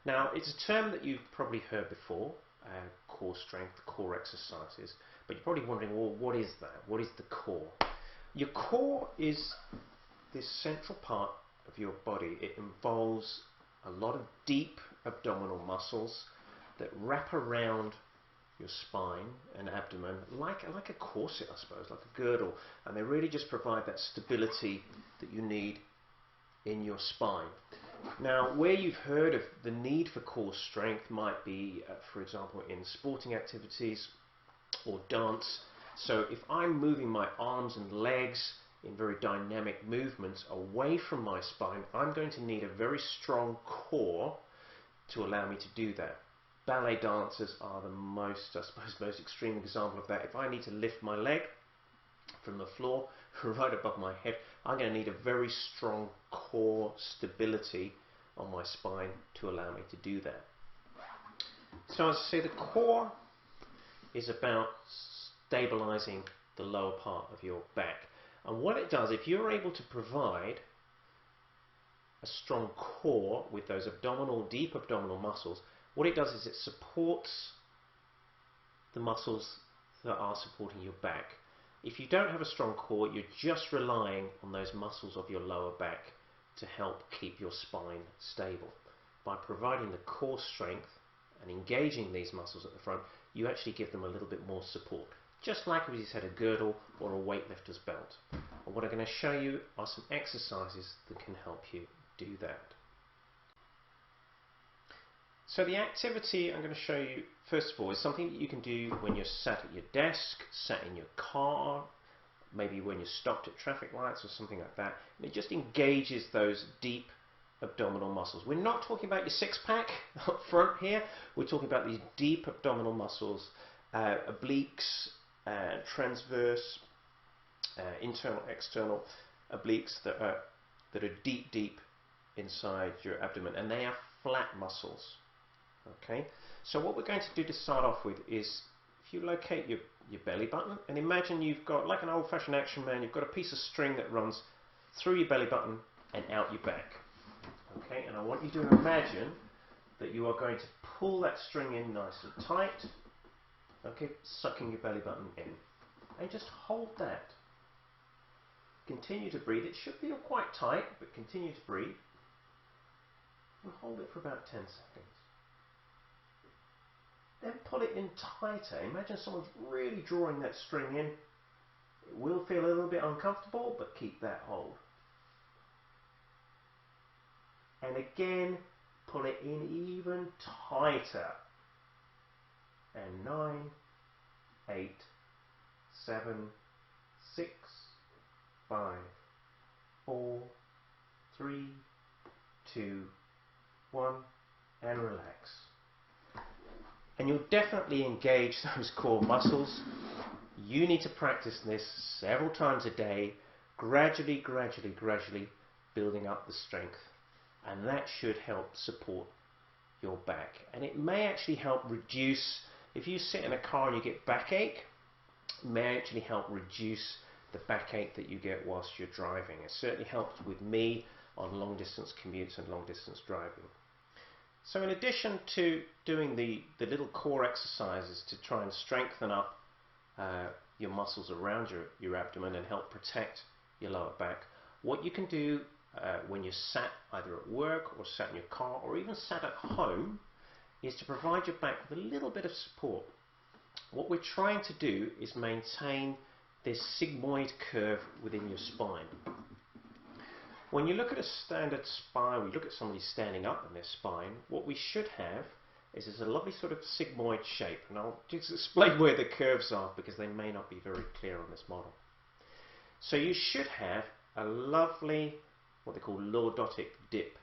Now, it's a term that you've probably heard before, core strength, core exercises, but you're probably wondering, well, what is that? What is the core? Your core is this central part of your body. It involves a lot of deep abdominal muscles that wrap around your spine and abdomen like a corset, I suppose, like a girdle, and they really just provide that stability that you need in your spine. Now, where you've heard of the need for core strength might be, for example, in sporting activities or dance. So if I'm moving my arms and legs in very dynamic movements away from my spine, I'm going to need a very strong core to allow me to do that. Ballet dancers are the most extreme example of that. If I need to lift my leg from the floor right above my head, I'm going to need a very strong core stability on my spine to allow me to do that. So as I say, the core is about stabilizing the lower part of your back. And what it does, if you're able to provide a strong core with those deep abdominal muscles, what it does is it supports the muscles that are supporting your back. If you don't have a strong core, you're just relying on those muscles of your lower back to help keep your spine stable. By providing the core strength and engaging these muscles at the front, you actually give them a little bit more support, just like if you had a girdle or a weightlifter's belt. And what I'm going to show you are some exercises that can help you do that. So the activity I'm going to show you first of all is something that you can do when you're sat at your desk, sat in your car, maybe when you're stopped at traffic lights or something like that. And it just engages those deep abdominal muscles. We're not talking about your six-pack up front here. We're talking about these deep abdominal muscles, obliques, transverse, internal, external obliques that are deep inside your abdomen, and they are flat muscles. Okay, so what we're going to do to start off with is, if you locate your belly button, and imagine you've got, like an old-fashioned action man, you've got a piece of string that runs through your belly button and out your back. Okay, and I want you to imagine that you are going to pull that string in nice and tight, okay, sucking your belly button in, and just hold that. Continue to breathe. It should feel quite tight, but continue to breathe, and hold it for about 10 seconds. Then pull it in tighter. Imagine someone's really drawing that string in. It will feel a little bit uncomfortable, but keep that hold. And again, pull it in even tighter. And 9, 8, 7, 6, 5, 4, 3, 2, 1, and relax. And you'll definitely engage those core muscles. You need to practice this several times a day, gradually building up the strength. And that should help support your back. And it may actually help reduce, if you sit in a car and you get backache, it may actually help reduce the backache that you get whilst you're driving. It certainly helps with me on long distance commutes and long distance driving. So in addition to doing the little core exercises to try and strengthen up your muscles around your abdomen and help protect your lower back, what you can do when you're sat either at work or sat in your car or even sat at home is to provide your back with a little bit of support. What we're trying to do is maintain this sigmoid curve within your spine. When you look at a standard spine, we look at somebody standing up in their spine, what we should have is a lovely sort of sigmoid shape. And I'll just explain where the curves are because they may not be very clear on this model. So you should have a lovely, what they call lordotic dip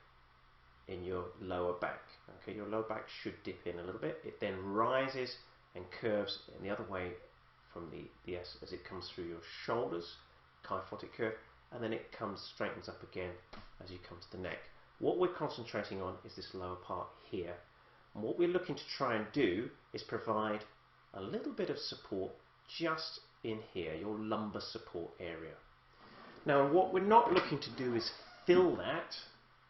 in your lower back. Okay, your lower back should dip in a little bit. It then rises and curves in the other way from the S as it comes through your shoulders, kyphotic curve, and then it straightens up again as you come to the neck. What we're concentrating on is this lower part here. And what we're looking to try and do is provide a little bit of support just in here, your lumbar support area. Now what we're not looking to do is fill that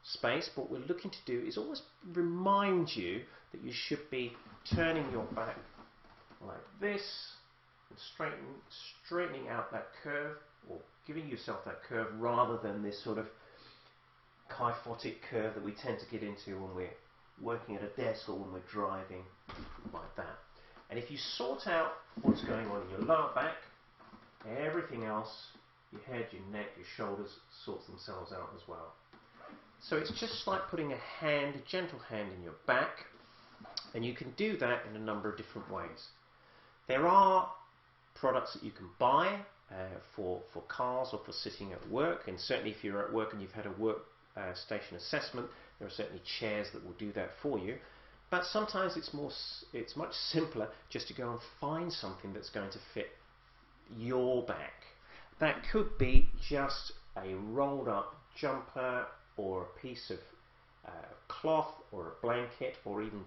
space. What we're looking to do is always remind you that you should be turning your back like this and straightening out that curve, or giving yourself that curve, rather than this sort of kyphotic curve that we tend to get into when we're working at a desk or when we're driving like that. And if you sort out what's going on in your lower back, everything else, your head, your neck, your shoulders, sorts themselves out as well. So it's just like putting a gentle hand in your back, and you can do that in a number of different ways. There are products that you can buy for cars or for sitting at work, and certainly if you're at work and you've had a work station assessment, there are certainly chairs that will do that for you. But sometimes it's much simpler just to go and find something that's going to fit your back. That could be just a rolled up jumper, or a piece of cloth, or a blanket, or even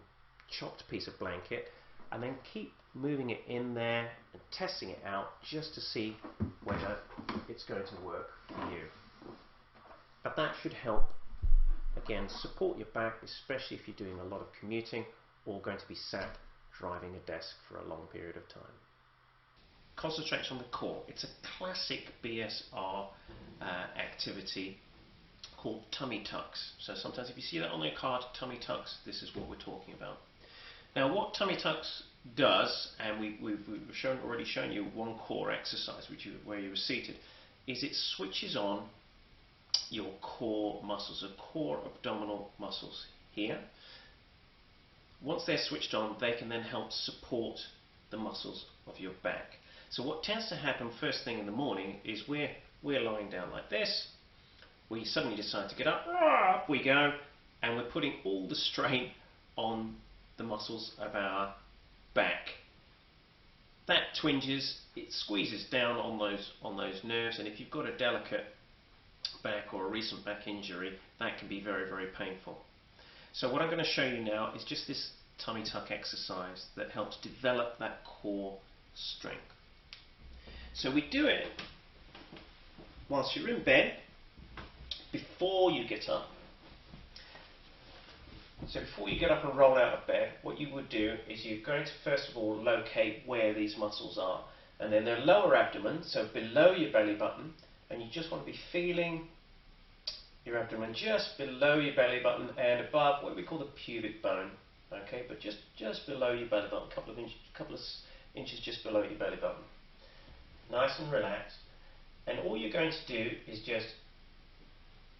chopped piece of blanket, and then keep moving it in there and testing it out just to see whether it's going to work for you. But that should help, again, support your back, especially if you're doing a lot of commuting or going to be sat driving a desk for a long period of time. Concentrate on the core. It's a classic BSR activity called tummy tucks. So sometimes if you see that on their card, tummy tucks, this is what we're talking about. Now what tummy tucks does, and we've already shown you one core exercise where you were seated, is it switches on your core muscles, the core abdominal muscles here. Once they're switched on, they can then help support the muscles of your back. So what tends to happen first thing in the morning is we're lying down like this, we suddenly decide to get up we go, and we're putting all the strain on the muscles of our back. That twinges, it squeezes down on those nerves, and if you've got a delicate back or a recent back injury, that can be very, very painful. So what I'm going to show you now is just this tummy tuck exercise that helps develop that core strength. So we do it whilst you're in bed, before you get up. So before you get up and roll out of bed, what you would do is you're going to first of all locate where these muscles are. And then their lower abdomen, so below your belly button, and you just want to be feeling your abdomen just below your belly button and above what we call the pubic bone. Okay, but just below your belly button, a couple of inches just below your belly button. Nice and relaxed. And all you're going to do is just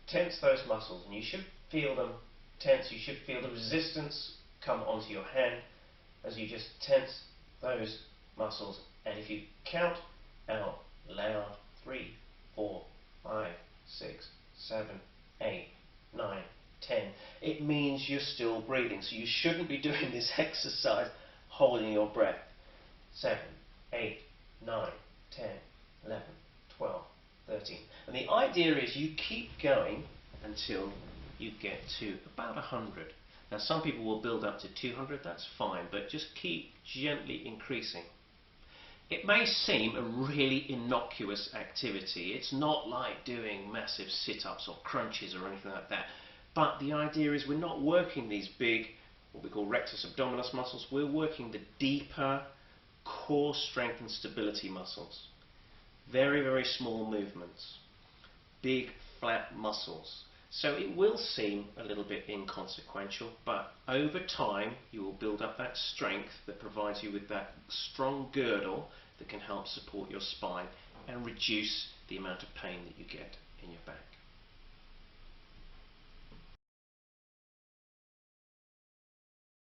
tense those muscles, and you should feel them tense. You should feel the resistance come onto your hand as you just tense those muscles. And if you count out loud, 3, 4, 5, 6, 7, 8, 9, 10, it means you're still breathing. So you shouldn't be doing this exercise holding your breath. 7, 8, 9, 10, 11, 12, 13. And the idea is you keep going until you get to about 100. Now some people will build up to 200, that's fine, but just keep gently increasing. It may seem a really innocuous activity. It's not like doing massive sit-ups or crunches or anything like that. But the idea is we're not working these big, what we call rectus abdominis muscles. We're working the deeper core strength and stability muscles. Very, very small movements. Big, flat muscles. So it will seem a little bit inconsequential, but over time you will build up that strength that provides you with that strong girdle that can help support your spine and reduce the amount of pain that you get in your back.